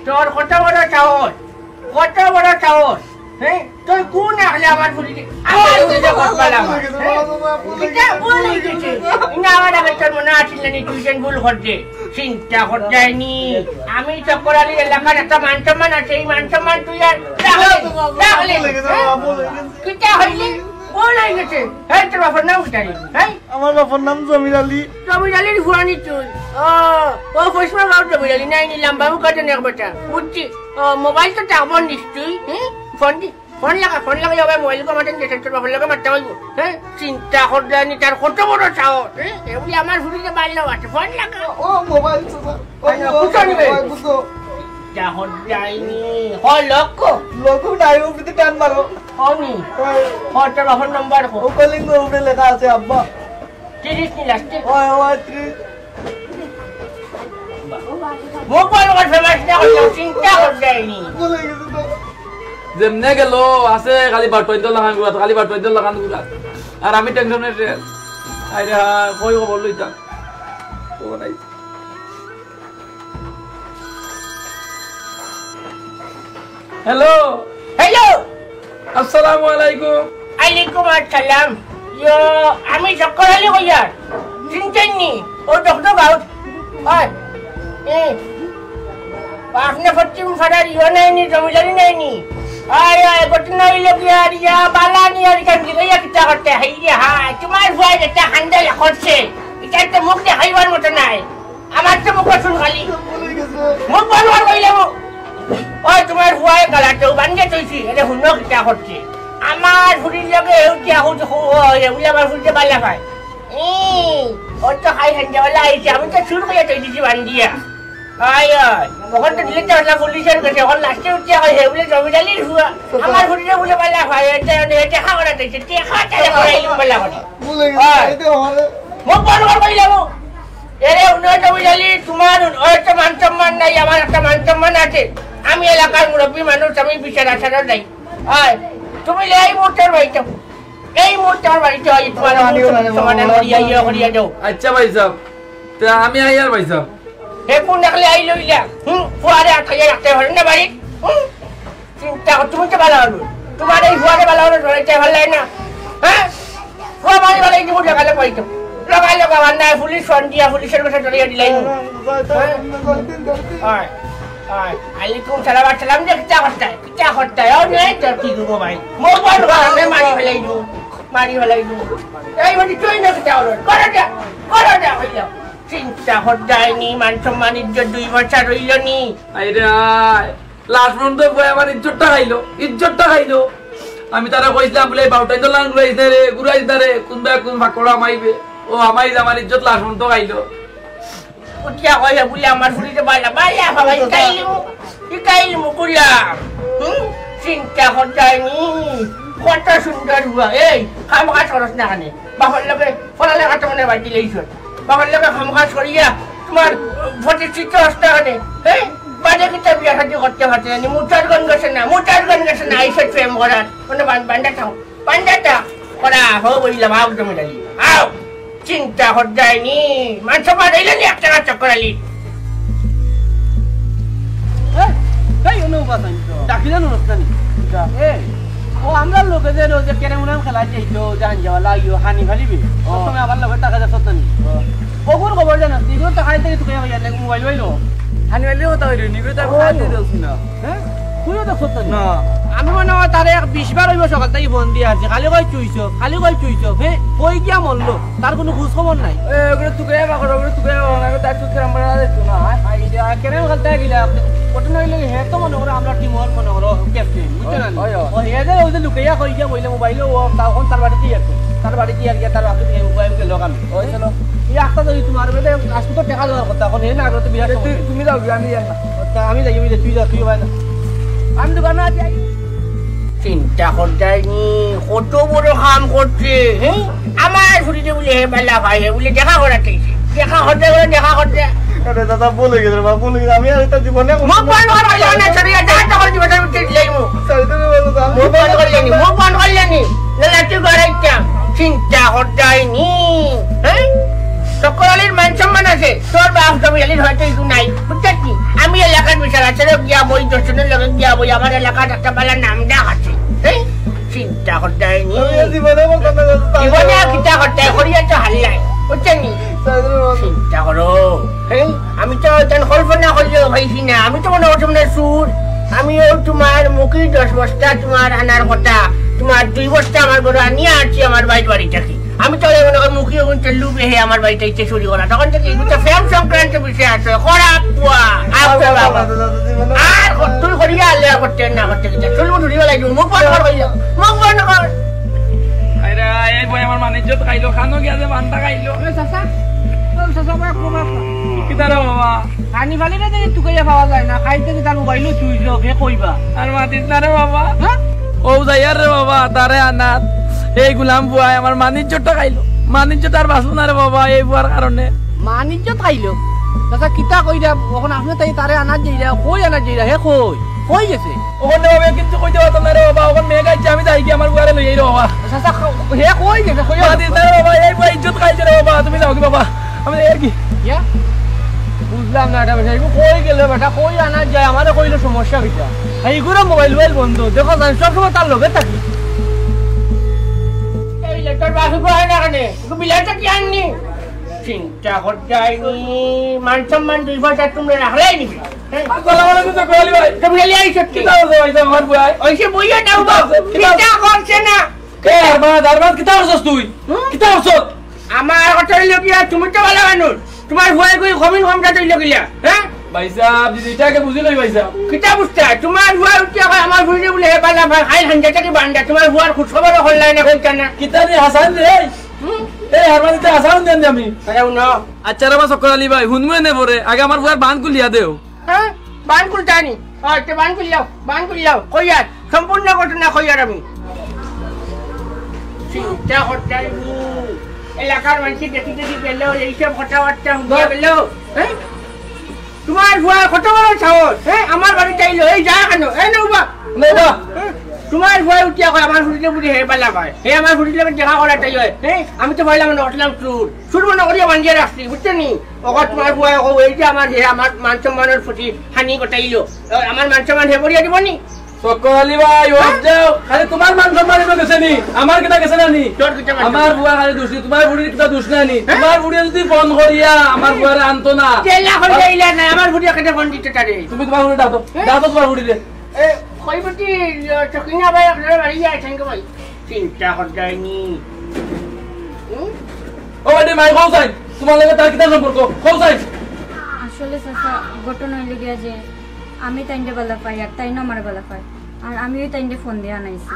তোর কত বড় সাহস হ্যাঁ তুই কোন আগলে আমার ফুরিতে আমার ফুরিতে কথা বলা এটা ভুল হয়ে গেছে না আমার আগে তোর মনে আসিল না টিউশন ভুল করতে চিন্তা করতে যায়নি আমি চক্কর আলী এলাকার একটা মান-সম্মান আছে এই মান-সম্মান তুই আর রাখলে কিটা হইলি ভুল হয়ে গেছে হ্যাঁ তোর বাবার নাম কি হ্যাঁ আমার বাবার নাম জমির আলীর ফুরানি তুই ও ফসমা গাঁও জমির আলী নাই নিলাম বাবু কাটে নেক বেটা বুঝছি মোবাইল তো টাকবো নিশ্চয়ই হ্যাঁ ফোন লাগা যাবে মোবাইল কো মাটেন যেতে তোর বাবার লাগে মারতে হইব হ্যাঁ চিন্তা করতে জানি তার কত বড় সাহস হ্যাঁ এগুলি আমার ফুরিতে বাড়লো আছে ফোন লাগা ও মোবাইল চাচা বুঝো যা হদাইনি হয় লোক নাই উপরে টান মারো হনি তোর বাবার নাম্বার ও কলিং উপরে লেখা আছে আব্বা 30 নি লাস্টে ওই 30 মোবাইল ওর ফেমাস না হলো চিন্তা করতেইনি বলে গেছে তো যেমনে গেল আছে খালি বাটইদ লাগান গুলা খালি বাটইদ লাগান গুলা আর আমি টেনশনে আইরে কই খবর লইতা ও নাই হ্যালো আসসালামু আলাইকুম আলাইকুম আসসালাম ইয়ো আমি চক্কর আলী কইয়ার চিনতেননি ও ডক্টর গাঁও হয় আপনি পশ্চিম ফাড়ার ইয়ো নাইনি জমিদারি নাইনি আয় ঘটনা হইল কি আর ইয়া বালানি আর এখান থেকে কিতা করতে হাইয়া হাই তোমার ভয় যেটা হান্ডেল করছে এটা তো মুখ দেখাইবার মতো নাই আমার তো মুখ শুন খালি মুখ বলবার কইলে ওই তোমার ভয় গালাতেও বান্ধে তৈছি এটা শুনো কিতা করছে আমার ফুরির লগে এউটিয়া এগুলি আমার ফুরিতে বালা পায় ওর তো খাই হান্ডাওয়ালা আইছে আমি তো শুরু করে তৈছি বান্ধিয়া আয় ওখান তো দিলে চাওয়া পুলিশের কাছে ওখান লাস্টে উঠিয়া হয় হে বলে জমিদালির হুয়া আমার ফুরিতে বলে বালা পায় দেখা করা তৈছে দেখা করাইলুম বালা করে মুখ বলবার কইলাম এরে উন্নয় জমিদালি তোমার একটা মান সম্মান নাই আমার একটা মান সম্মান আছে আমি এলাকার মুরব্বী মানুষ আমি বিচার আসার নাই আয় তুমি এই মুহূর্তের বাড়িতে আমার বাড়িতে হয় তোমার সমাধান করিয়া যাও আচ্ছা ভাই সাহেব তা আমি আইয়ার ভাই সাহেব হে কোন দেখলে আই লইলা ফুয়ারে আঠাইয়া রাখতে পারেন না বাড়ি চিন্তা তুমি তো ভালো হলো তোমার এই ফুয়ারে ভালো হলো ধরাইতে ভালো লাগে না হ্যাঁ ফুয়া বাড়ি ভালো এই মুহূর্তে গেলে পাইতো লগা না পুলিশ ফোন দিয়া পুলিশের কাছে ধরিয়া দিলাই আলাইকুম সালাম যে কিতা করতে ও নেই তোর কি গো ভাই মোবাইল ঘরে মারি ফেলাইলু এই মানে তুই না কিতা করো যা হইলো চিন্তা হদাইনি মান সম্মান ইজ্জত 2 বছর রইল নি আইরে লাস্ট পর্যন্ত আমার ইজ্জতটা খাইলো আমি তারা কইছিলাম বলে বাউটাইদ লাগান ঘুরাইছ রে কোন ফাকড়া মাইবে ও আমাইজ আমার ইজ্জত লাস্ট পর্যন্ত খাইলো উঠিয়া কইয়া বলে আমার ফুরিতে বালা বাবা ইকাইলু কুলা চিন্তা হদাইনি কত সুন্দর হুয়া এই খামখা সরস না কানে বাবার লগে ফলালে কাটা মনে বাজি লইছ বাবার লগে খামখা সরিয়া তোমার ফটি চিত্র আসতে কানে এই বাজে কিতা বিয়া শাদি করতে পারছে না মুটার গন গেছে না আইসে প্রেম করার মানে বান্ডাটা করা হো বইলাম আও জমিদারি আও চিন্তা হদাইনি মানুষ মারাইলে নি একটা চক্কর আলী এই অনুবাদান ডাকিলেন অনুষ্ঠানি ও আমরা লোকে যে রোজ কেরামুনাম খেলা যাইতো জান যাওয়ালা ইও হানি ফালিবি তুমি আবার লগে টাকা যা সত্তানি ওগুর খবর জানা দিগো টাকা থেকে তুই হইয়া লাগে মোবাইল হইলো হানি ফালি হতা হইলো নিগো তা খাতে দছ না হ্যাঁ তুইও তো সত্তানি না আমি মনে হয় তারে 20 বার হইব সকাল থেকে ফোন দিয়া আছে খালি কই চুইছো হে কই গিয়া মরলো তার কোনো খোঁজ খবর নাই ওগুলো তুকে তার তুই কেরাম বাড়া দিতো না আইডিয়া কেরাম খেলতে গিলা ঘটনা হইলে হে তো মনে করো আমরা টিমর মনে করো ক্যাপ্টেন বুঝছেন ও হে যে ওই যে লুকাইয়া কই গিয়া বইলে মোবাইল ও তখন তার বাড়ি দিয়ে গিয়া তার বাকি মোবাইল গেল কাম ওই চলো এই একটা যদি তোমার বেলে আজকে তো টাকা দেওয়ার কথা এখন হে না আগতে বিরাট তুমি যাও আমি যাই না আমি যাই তুই ভাই না আমি দোকানে যাই চিন্তা হদাইনি কত বড় কাম করছে হ্যাঁ আমার ফুরিতে বলে হে বেলা ভাই হে বলে দেখা করতে আরে দাদা বলে গেছে আমি আর এটা জীবনে মুখ বন্ধ করলে না ছড়িয়া যা তখন জীবনে উঠে দিলাইমু মুখ বন্ধ করলেনি লালাটি গড়াইতা চিন্তা হদাইনি হ্যাঁ সকলের মান সম্মান আছে তোর বাপ জমিদারির হয়তো কিছু নাই বুঝছিস আমি এলাকার সারাচারে গিয়া বই দর্শনের লগে গিয়া বই আমার এলাকার একটা বেলা নাম ডাক আছে চিন্তা করতে হয়নি জীবনে আর চিন্তা করতে করিয়া তো হাল্লাই বুঝছেন চিন্তা করো আমি তো কল্পনা করলেও ভাইছি না আমি তো মনে করছি না সুর আমিও তোমার মুখে 10 বস্তা তোমার আনার কথা তোমার 2 বস্তা আমার বড় আনিয়ে আসছি আমার বাড়ি থাকি আমি তো মনে করি মুখে ওখানে লুবে হে আমার বাড়িতে ইচ্ছে চুরি করা তখন থেকে এগুলো ফ্যাম সংক্রান্ত বিষয় আছে খারাপ আর তুই করিয়া আলে করতে না করতে চলবো ধরি লাগবে মুখ বন্ধ কর মুখ বন্ধ কর এই বই আমার মানিজ্য খাইলো খানো গিয়া যে মানটা খাইলো কিতারে বাবা হানি ফালি না তুকাইয়া পাওয়া যায় না খাইতে কি তার মোবাইল চুইছ কে কইবা আর মাতিস না রে বাবা ও যাইয়ার রে বাবা তারে আনাত এই গুলাম বুয়াই আমার মানিজ্যটা খাইলো মানিজ্যটা আর বাঁচলো না রে বাবা এই বুয়ার কারণে মানিজ্য খাইলো দাদা কিতা কইরা এখন আপনি তাই তারে আনার যাইরা কই আনার যাইরা হে কই গেছে ওখানে বাবা কিন্তু কইতে পারতাম না রে বাবা ওখানে মেয়ে গাইছে আমি যাই কি আমার বুয়ারে লই রে বাবা চাচা হে কই গেছে কই মাতিস না রে বাবা এই বুয়া ইজ্জত খাইছে রে বাবা তুমি যাও কি বাবা আমি এর কি ইয়া বুঝলাম না এটা বেটা কই গেলে বেটা কই আনার যায় আমারে কইলো সমস্যা কিটা এইগুলো মোবাইল বন্ধ দেখো জান সব সময় তার লগে থাকি তোর বাসু হয় না কেন বিলাইটা কি আননি চিন্তা করতে হয়নি মান সম্মান 2 বছর তুমি রাখলাই নিবি আমার কথা তুমি তো ভালো মানুষ তোমার ভয় কই কমিন কমটা তৈল গিয়া হ্যাঁ ভাই সাহেব দিদিটাকে বুঝি লই ভাই সাহেব কিটা বুঝতা তোমার ভয় উঠিয়া কই আমার ভুইরে বলে হে বালা ভাই খাই হান্ডাটা কি বান্ডা তোমার ভুয়ার খুব খবর হল্লাই না কইতা না কিটা রে হাসান রে এই হারমানিতে হাসান দেন আমি আরে উনো আচ্ছা রে সকল আলী ভাই হুনমে নে পরে আগে আমার ভুয়ার বান কুলিয়া দেও হ্যাঁ বান কুলতানি আচ্ছা বান কুলিয়াও কইয়ার সম্পূর্ণ ঘটনা কইয়ার আমি চিন্তা করতে এলাকার মানুষ দেখি গেল এইসব কথাবার্তা হুঁয়া গেল হ্যাঁ তোমার ভুয়া কত বড় সাহস হ্যাঁ আমার বাড়ি চাইলো এই যা কেন এই নৌবা তোমার ভয় উঠিয়া কয় আমার ফুটিলে বুঝি হে পালা পায় হে আমার ফুটিলে দেখা করা চাই হয় হ্যাঁ আমি তো ভাইলাম না উঠলাম সুর মনে করিয়া বান্ধিয়ে রাখছি বুঝছো নি অকল তোমার ভয় এই যে আমার হে আমার মান সম্মানের ফুটি হানি কটাইলো আমার মান সম্মান হে পড়িয়া দিব নি সকল আলী ভাই ওঠ যাও খালি তোমার মান সম্মান গেছে নি আমার কিটা গেছে না নি তোর কিটা আমার বুয়া খালি দোষী তোমার বুড়ির কিটা দোষ না নি তোমার বুড়ি যদি ফোন করিয়া আমার বুয়ারে আনতো না চেলা করে ইলা না আমার বুড়িয়া কেটে ফোন দিতে তারে তুমি তোমার বুড়ি দাও তোমার বুড়ি রে এ কইবতি চকিনা ভাই আপনারা বাড়ি আছেন কে ভাই চিন্তা করতেনি ও মানে মাই কওসাই তোমার লগে তার কিটা সম্পর্ক কওসাই আসলে চাচা ঘটনা হইল গিয়া যে আমি তাইন্ডে বালা পাই আর তাই না আমার বালা পাই আর আমিও তাইন্ডে ফোন দিয়ে আনাইছি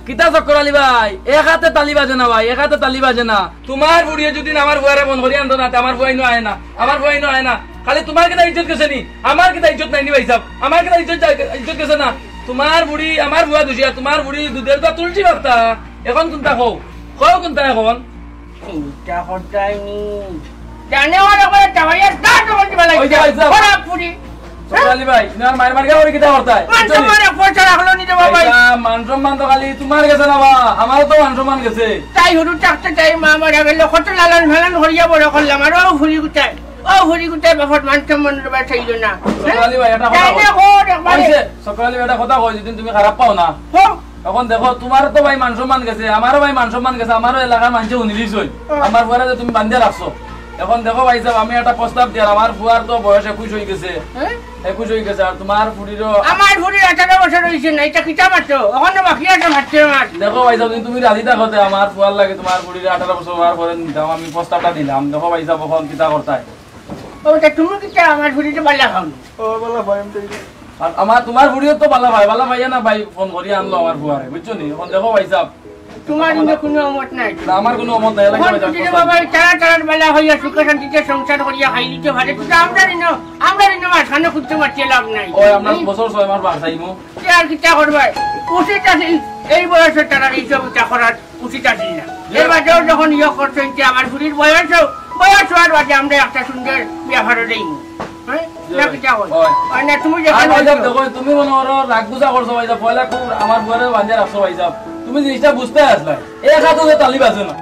কিতা চক্কর আলী ভাই এক হাতে তালি বাজে না ভাই এক হাতে তালি বাজে না তোমার বুড়িয়ে যদি আমার বুয়ারে মন করি আনতো না আমার বুয়াই নো আয় না আমার বুয়াই নো আয় না খালি তোমার কিটা ইজ্জত গেছে নি আমার কিটা ইজ্জত নাই নি ভাই সাহেব আমার কিটা ইজ্জত গেছে না তোমার বুড়ি আমার বুয়া দুষিয়া তোমার বুড়ি দুধের তো তুলছি বার্তা এখন কোনটা কও কোনটা এখন চিন্তা করতেনি জানে ওরা করে টাওয়ারিয়া দাঁত বলতে বলা ওরা পুরি চক্কর ভাই তোমার মায়ের মার্কা ওরে কিটা করতাই মান সম্মান পয়সা রাখলো নি বাবা মান সম্মান তো খালি তোমার গেছে না বা আমারও তো মান সম্মান গেছে তাই হরু টাকতে তাই মা মারা গেল কত লালন ভালন হরিয়া বড় করলাম আর ও ঘুরি গুটাই বাফট মান সম্মান রবা চাইল না চক্কর ভাই এটা কথা কইছে চক্কর ভাই এটা কথা কই যদি তুমি খারাপ পাও না এখন দেখো তোমার তো ভাই মান সম্মান গেছে আমারও ভাই মান সম্মান গেছে আমারও এলাকার মানুষ উনিলিশ হই আমার বুয়ারে যে তুমি বান্ধিয়া রাখছো এখন দেখো ভাই সাহেব আমি একটা প্রস্তাব দিই আমার বুয়ার তো বয়স 21 হয়ে গেছে 21 হয়ে গেছে আর তোমার ফুড়িরও আমার ফুড়ির 18 বছর হইছে না এটা কিটা মাত্র এখন বাকি আছে ভাততে মার দেখো ভাই সাহেব তুমি রাজি থাকো আমার ফুয়ার লাগে তোমার ফুড়ির 18 বছর হওয়ার পরে দাও আমি প্রস্তাবটা দিলাম দেখো ভাই সাহেব এখন কিটা করতাই ওটা তুমি কিটা আমার ফুড়িতে বালা খাও ও বালা ভাই আর আমার তোমার ফুড়িও তো বালা ভাই না ভাই ফোন করি আনলো আমার ফুয়ারে বুঝছো নি এখন দেখো ভাই সাহেব তোমার ইন্দে কোনো অমত নাই আমার কোনো অমত নাই লাগে বাবা তারা বেলা হইয়া সুখ শান্তিতে সংসার করিয়া খাইলিতে ভারে তো আমরা রিনো মাঝখানে খুঁজতে পারছি লাভ নাই ওই আমরা বছর 6 মাস বাড়াইমু কি আর কিটা করবে উচিত আছে এই বয়সে তারা এই সব করার উচিত আছে না এর বাদেও যখন ইয়ে করছেন যে আমার ফুরির বয়স হওয়ার বাদে আমরা একটা সুন্দর ব্যবহারও দেই তুমি মনে করো রাগ বুঝা করছো ভাই পয়লা খুব আমার বউরে বাঁধিয়ে রাখছো ভাই তুমি জিনিসটা বুঝতে আসলে এক হাতে তালি বাজে না